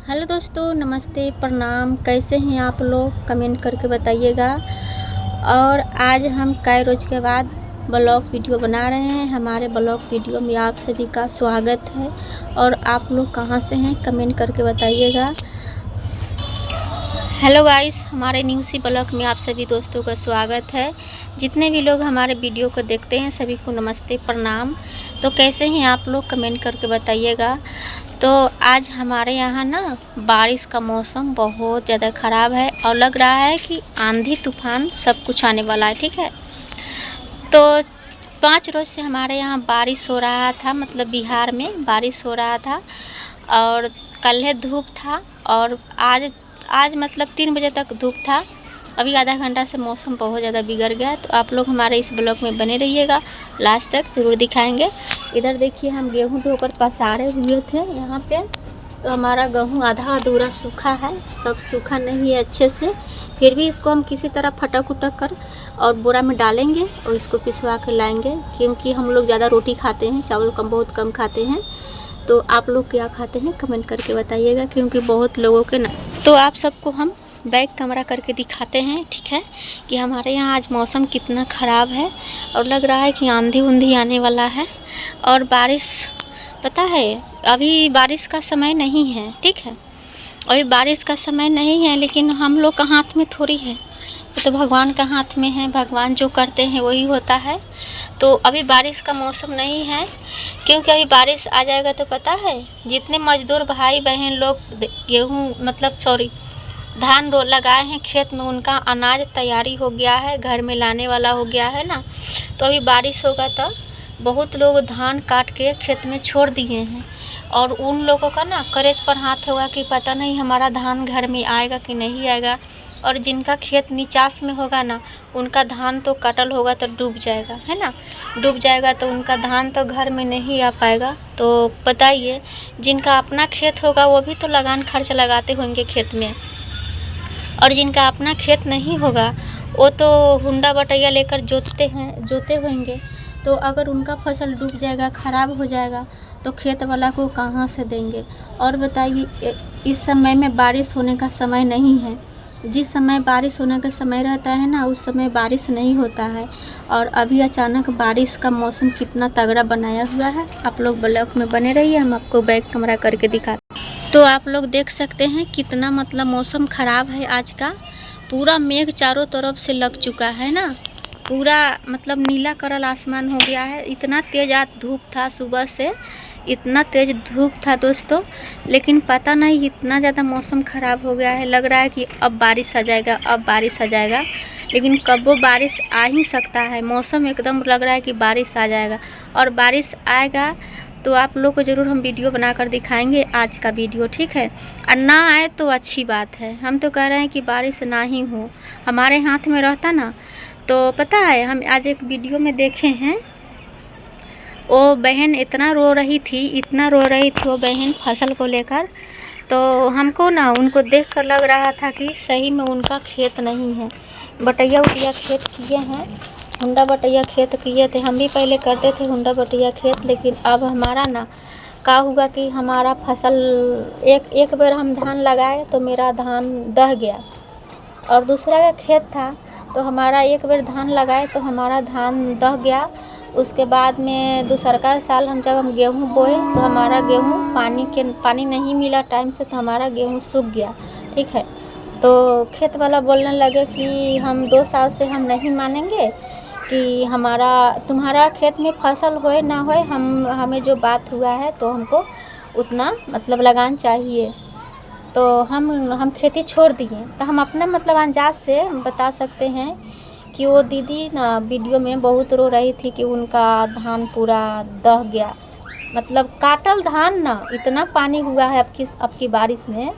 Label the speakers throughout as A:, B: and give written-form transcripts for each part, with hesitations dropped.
A: Hello दोस्तों, नमस्ते, प्रणाम। कैसे हैं आप लोग? कमेंट करके बताइएगा। और आज हम कई रोज के बाद ब्लॉग वीडियो बना रहे हैं। हमारे ब्लॉग वीडियो में आप सभी का स्वागत है। और आप लोग कहां से हैं कमेंट करके बताइएगा। हेलो गाइस, हमारे न्यू सी ब्लॉग में आप सभी दोस्तों का स्वागत है। जितने भी लोग हमारे वीडियो को देखते हैं सभी को नमस्ते, प्रणाम। तो कैसे हैं आप लोग कमेंट करके बताइएगा। तो आज हमारे यहाँ ना बारिश का मौसम बहुत ज़्यादा ख़राब है और लग रहा है कि आंधी तूफान सब कुछ आने वाला है। ठीक है, तो 5 रोज़ से हमारे यहाँ बारिश हो रहा था, मतलब बिहार में बारिश हो रहा था। और कल धूप था और आज मतलब 3 बजे तक धूप था। अभी आधा घंटा से मौसम बहुत ज़्यादा बिगड़ गया। तो आप लोग हमारे इस ब्लॉग में बने रहिएगा, लास्ट तक ज़रूर दिखाएंगे। इधर देखिए, हम गेहूं धोकर पसारे हुए थे यहाँ पे। तो हमारा गेहूं आधा अधूरा सूखा है, सब सूखा नहीं है अच्छे से। फिर भी इसको हम किसी तरह फटक उटक कर और बोरा में डालेंगे और इसको पिसवा कर लाएंगे, क्योंकि हम लोग ज़्यादा रोटी खाते हैं, चावल बहुत कम खाते हैं। तो आप लोग क्या खाते हैं कमेंट करके बताइएगा, क्योंकि बहुत लोगों के ना। तो आप सबको हम बैक कैमरा करके दिखाते हैं, ठीक है, कि हमारे यहाँ आज मौसम कितना ख़राब है और लग रहा है कि आंधी उंधी आने वाला है। और बारिश, पता है अभी बारिश का समय नहीं है। ठीक है, अभी बारिश का समय नहीं है, लेकिन हम लोग का हाथ में थोड़ी है, तो भगवान का हाथ में है। भगवान जो करते हैं वही होता है। तो अभी बारिश का मौसम नहीं है, क्योंकि अभी बारिश आ जाएगा तो पता है जितने मजदूर भाई बहन लोग गेहूँ धान लगाए हैं खेत में, उनका अनाज तैयारी हो गया है, घर में लाने वाला हो गया है ना। तो अभी बारिश होगा तो बहुत लोग धान काट के खेत में छोड़ दिए हैं। और उन लोगों का ना करेज पर हाथ होगा कि पता नहीं हमारा धान घर में आएगा कि नहीं आएगा। और जिनका खेत निचास में होगा ना, उनका धान तो कटल होगा तो डूब जाएगा, है ना। डूब जाएगा तो उनका धान तो घर में नहीं आ पाएगा। तो बताइए, जिनका अपना खेत होगा वो भी तो लगान खर्च लगाते होंगे खेत में। और जिनका अपना खेत नहीं होगा वो तो हुंडा बटैया लेकर जोते होंगे। तो अगर उनका फसल डूब जाएगा, ख़राब हो जाएगा, तो खेत वाला को कहाँ से देंगे। और बताइए, इस समय में बारिश होने का समय नहीं है। जिस समय बारिश होने का समय रहता है ना, उस समय बारिश नहीं होता है। और अभी अचानक बारिश का मौसम कितना तगड़ा बनाया हुआ है। आप लोग ब्लॉग में बने रहिए, हम आपको बैक कैमरा करके दिखाते। तो आप लोग देख सकते हैं कितना मतलब मौसम ख़राब है आज का। पूरा मेघ चारों तरफ से लग चुका है ना, पूरा मतलब नीला करल आसमान हो गया है। इतना तेज़ आज धूप था, सुबह से इतना तेज़ धूप था दोस्तों, लेकिन पता नहीं इतना ज़्यादा मौसम ख़राब हो गया है। लग रहा है कि अब बारिश आ जाएगा, अब बारिश आ जाएगा, लेकिन कब वो बारिश आ ही सकता है। मौसम एकदम लग रहा है कि बारिश आ जाएगा। और बारिश आएगा तो आप लोग को ज़रूर हम वीडियो बनाकर दिखाएंगे आज का वीडियो, ठीक है। और ना आए तो अच्छी बात है। हम तो कह रहे हैं कि बारिश ना ही हो, हमारे हाथ में रहता ना। तो पता है, हम आज एक वीडियो में देखे हैं, वो बहन इतना रो रही थी वो बहन फसल को लेकर। तो हमको ना उनको देखकर लग रहा था कि सही में उनका खेत नहीं है, बटैया उटैया खेत किए हैं, हुंडा बटैया खेत किए थे। हम भी पहले करते थे हुंडा बटैया खेत, लेकिन अब हमारा ना क्या हुआ कि हमारा फसल एक बार हम धान लगाए तो मेरा धान दह गया। और दूसरा का खेत था तो हमारा एक बार धान लगाए तो हमारा धान दह गया। उसके बाद में दूसरा साल जब हम गेहूँ बोए तो हमारा गेहूँ पानी नहीं मिला टाइम से, तो हमारा गेहूँ सूख गया। ठीक है, तो खेत वाला बोलने लगे कि हम 2 साल से हम नहीं मानेंगे कि तुम्हारा खेत में फसल होए ना होए, हमें जो बात हुआ है तो हमको उतना मतलब लगान चाहिए। तो हम खेती छोड़ दिए। तो हम अपना मतलब अंदाज से बता सकते हैं कि वो दीदी ना वीडियो में बहुत रो रही थी कि उनका धान पूरा दह गया। मतलब काटल धान ना, इतना पानी हुआ है अब की बारिश में,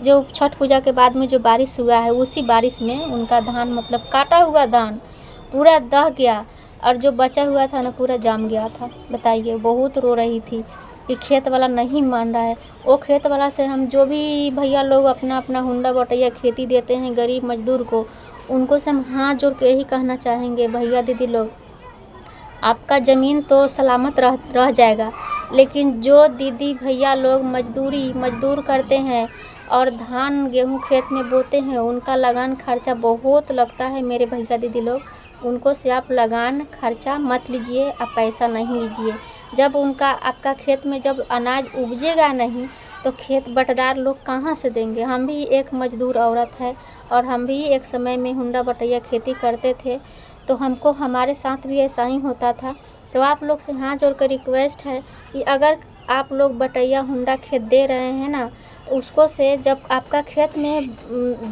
A: जो छठ पूजा के बाद में जो बारिश हुआ है, उसी बारिश में उनका धान मतलब काटा हुआ धान पूरा दह गया। और जो बचा हुआ था ना पूरा जम गया था। बताइए, बहुत रो रही थी कि खेत वाला नहीं मान रहा है। वो खेत वाला से हम जो भी भैया लोग अपना अपना हुंडा बटैया खेती देते हैं गरीब मजदूर को, उनको से हम हाथ जोड़ के यही कहना चाहेंगे, भैया दीदी लोग, आपका ज़मीन तो सलामत रह जाएगा, लेकिन जो दीदी भैया लोग मजदूर करते हैं और धान गेहूँ खेत में बोते हैं, उनका लगान खर्चा बहुत लगता है। मेरे भैया दीदी लोग, उनको से आप लगान खर्चा मत लीजिए, आप पैसा नहीं लीजिए। जब आपका खेत में जब अनाज उपजेगा नहीं तो खेत बटेदार लोग कहाँ से देंगे। हम भी एक मजदूर औरत है और हम भी एक समय में हुंडा बटैया खेती करते थे, तो हमको हमारे साथ भी ऐसा ही होता था। तो आप लोग से हाथ जोड़ कर रिक्वेस्ट है कि अगर आप लोग बटैया हुंडा खेत दे रहे हैं ना, तो उसको से जब आपका खेत में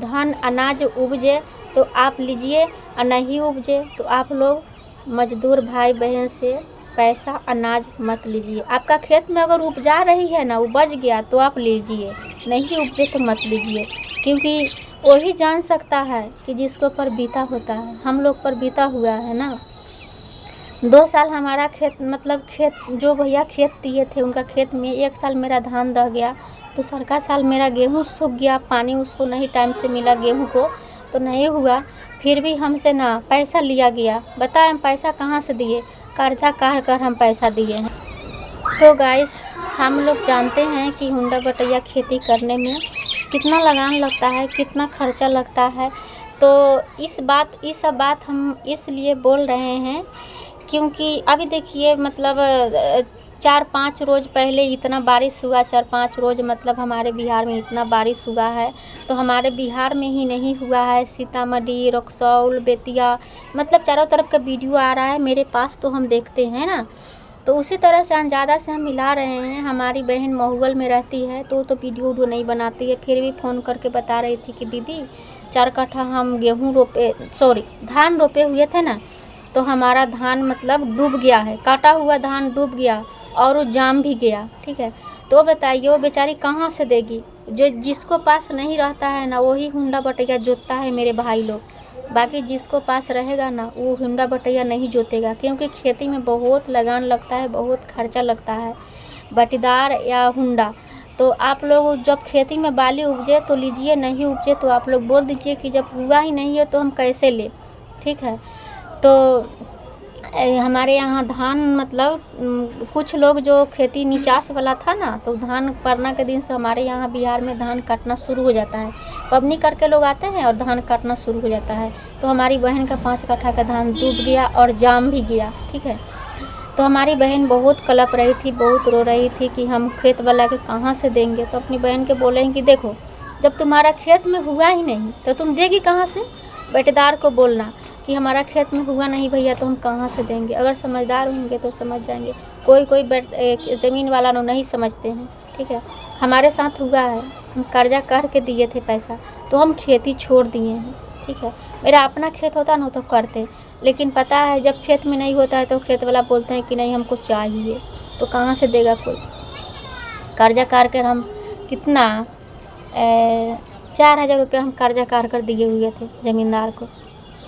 A: धान अनाज उपजे तो आप लीजिए, और नहीं उपजे तो आप लोग मजदूर भाई बहन से पैसा अनाज मत लीजिए। आपका खेत में अगर उपजा रही है ना, उपज गया तो आप लीजिए, नहीं उपजे तो मत लीजिए, क्योंकि वही जान सकता है कि जिसको पर बीता होता है। हम लोग पर बीता हुआ है ना। 2 साल हमारा खेत जो भैया खेत दिए थे उनका खेत में 1 साल मेरा धान दह गया, दूसरा का साल मेरा गेहूँ सूख गया, पानी उसको नहीं टाइम से मिला गेहूँ को, तो नहीं हुआ। फिर भी हमसे ना पैसा लिया गया। बताएं हम पैसा कहाँ से दिए? कर्जा काढ़ कर हम पैसा दिए हैं। तो गाइस, हम लोग जानते हैं कि हुंडा बटैया खेती करने में कितना लगान लगता है, कितना खर्चा लगता है। तो ये सब बात हम इसलिए बोल रहे हैं क्योंकि अभी देखिए 4-5 रोज़ पहले इतना बारिश हुआ। 4-5 रोज़ हमारे बिहार में इतना बारिश हुआ है। तो हमारे बिहार में ही नहीं हुआ है, सीतामढ़ी, रक्सौल, बेतिया, चारों तरफ का वीडियो आ रहा है मेरे पास, तो हम देखते हैं ना। तो उसी तरह से अंदाज़ा से हम मिला रहे हैं। हमारी बहन महुअल में रहती है तो वीडियो नहीं बनाती है, फिर भी फ़ोन करके बता रही थी कि दीदी 4 कट्ठा हम धान रोपे हुए थे ना, तो हमारा धान डूब गया है, काटा हुआ धान डूब गया और वो जाम भी गया। ठीक है, तो बताइए वो बेचारी कहाँ से देगी? जिसको पास नहीं रहता है ना, वही हुंडा बटैया जोतता है मेरे भाई लोग। बाकी जिसको पास रहेगा ना, वो हुंडा बटैया नहीं जोतेगा, क्योंकि खेती में बहुत लगान लगता है, बहुत खर्चा लगता है। बटेदार या हुंडा, तो आप लोग जब खेती में बाली उपजे तो लीजिए, नहीं उपजे तो आप लोग बोल दीजिए कि जब हुआ ही नहीं है तो हम कैसे ले। ठीक है, तो हमारे यहाँ धान कुछ लोग जो खेती निचास वाला था ना, तो धान परना के दिन से हमारे यहाँ बिहार में धान काटना शुरू हो जाता है। पबनी करके लोग आते हैं और धान काटना शुरू हो जाता है। तो हमारी बहन का 5 कट्ठा का धान डूब गया और जाम भी गया। ठीक है, तो हमारी बहन बहुत कलप रही थी, बहुत रो रही थी कि हम खेत वाला के कहाँ से देंगे। तो अपनी बहन के बोले कि देखो, जब तुम्हारा खेत में हुआ ही नहीं तो तुम देगी कहाँ से? बटेदार को बोलना कि हमारा खेत में हुआ नहीं भैया, तो हम कहाँ से देंगे। अगर समझदार होंगे तो समझ जाएंगे, कोई ज़मीन वाला नहीं समझते हैं। ठीक है, हमारे साथ हुआ है, हम कर्जा काढ़ के दिए थे पैसा, तो हम खेती छोड़ दिए हैं। ठीक है, मेरा अपना खेत होता ना तो करते, लेकिन पता है जब खेत में नहीं होता है तो खेत वाला बोलते हैं कि नहीं हमको चाहिए, तो कहाँ से देगा कोई। कर्जा काढ़ कर हम कितना 4,000 रुपये हम कर्जा काढ़ कर दिए हुए थे ज़मींदार को।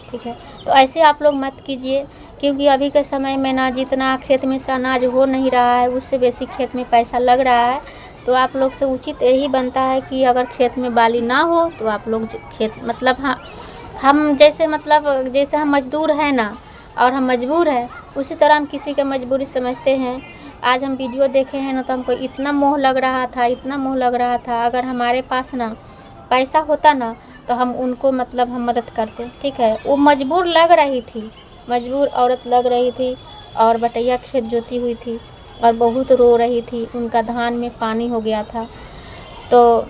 A: ठीक है, तो ऐसे आप लोग मत कीजिए, क्योंकि अभी के समय में ना जितना खेत में से अनाज हो नहीं रहा है, उससे बेसी खेत में पैसा लग रहा है। तो आप लोग से उचित यही बनता है कि अगर खेत में बाली ना हो तो आप लोग खेत हाँ, हम जैसे जैसे हम मजदूर हैं ना और हम मजबूर हैं, उसी तरह हम किसी की मजबूरी समझते हैं। आज हम वीडियो देखे हैं ना, तो हमको इतना मोह लग रहा था, अगर हमारे पास ना पैसा होता ना तो हम उनको हम मदद करते। ठीक है, वो मजबूर लग रही थी, मजबूर औरत लग रही थी और बटैया खेत जोती हुई थी और बहुत रो रही थी। उनका धान में पानी हो गया था। तो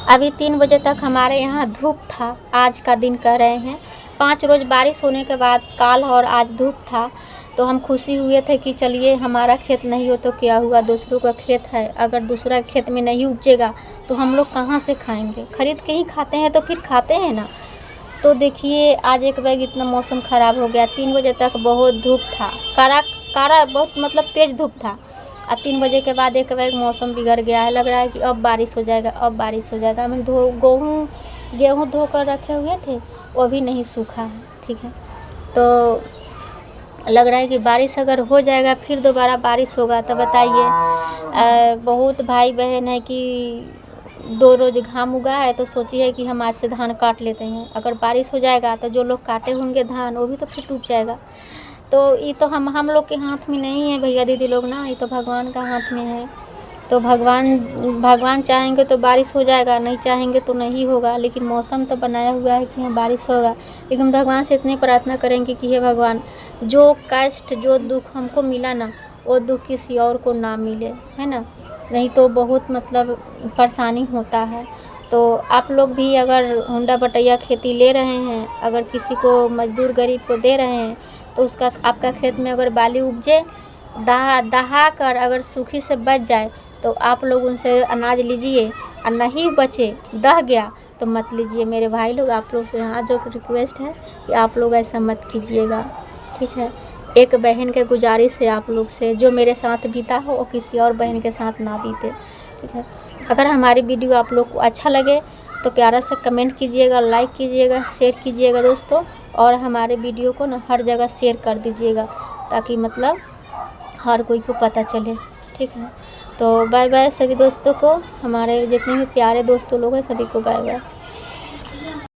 A: अभी 3 बजे तक हमारे यहाँ धूप था, आज का दिन कह रहे हैं। 5 रोज़ बारिश होने के बाद काल और आज धूप था, तो हम खुशी हुए थे कि चलिए हमारा खेत नहीं हो तो क्या हुआ, दूसरों का खेत है। अगर दूसरा खेत में नहीं उपजेगा तो हम लोग कहाँ से खाएंगे? खरीद के ही खाते हैं, तो फिर खाते हैं ना। तो देखिए आज एक बैग इतना मौसम ख़राब हो गया। 3 बजे तक बहुत धूप था, कारा बहुत तेज़ धूप था, और 3 बजे के बाद एक बैग मौसम बिगड़ गया है। लग रहा है कि अब बारिश हो जाएगा, हम गेहूँ धो कर रखे हुए थे, वो भी नहीं सूखा है। ठीक है, तो लग रहा है कि बारिश अगर हो जाएगा फिर दोबारा बारिश होगा तो बताइए। बहुत भाई बहन है कि 2 रोज़ घाम उगा है तो सोची है कि हम आज से धान काट लेते हैं। अगर बारिश हो जाएगा तो जो लोग काटे होंगे धान वो भी तो फिर डूब जाएगा। तो ये तो हम लोग के हाथ में नहीं है भैया दीदी लोग ना, ये तो भगवान का हाथ में है। तो भगवान चाहेंगे तो बारिश हो जाएगा, नहीं चाहेंगे तो नहीं होगा, लेकिन मौसम तो बनाया हुआ है कि हाँ बारिश होगा। लेकिन हम भगवान से इतनी प्रार्थना करेंगे कि हे भगवान, जो कष्ट जो दुख हमको मिला ना, वो दुख किसी और को ना मिले, है ना। नहीं तो बहुत मतलब परेशानी होता है। तो आप लोग भी अगर होंडा बटैया खेती ले रहे हैं, अगर किसी को मजदूर गरीब को दे रहे हैं, तो उसका आपका खेत में अगर बाली उपजे, दहा कर अगर सूखी से बच जाए तो आप लोग उनसे अनाज लीजिए, और नहीं बचे, दह गया तो मत लीजिए। मेरे भाई लोग, आप लोग से यहाँ जो रिक्वेस्ट है कि आप लोग ऐसा मत कीजिएगा, ठीक है। एक बहन के गुजारिश है आप लोग से, जो मेरे साथ बीता हो वो किसी और बहन के साथ ना बीते, ठीक है। अगर हमारी वीडियो आप लोग को अच्छा लगे तो प्यारा से कमेंट कीजिएगा, लाइक कीजिएगा, शेयर कीजिएगा दोस्तों, और हमारे वीडियो को ना हर जगह शेयर कर दीजिएगा, ताकि मतलब हर कोई को पता चले, ठीक है। तो बाय बाय सभी दोस्तों को, हमारे जितने भी प्यारे दोस्तों लोग हैं सभी को बाय बाय।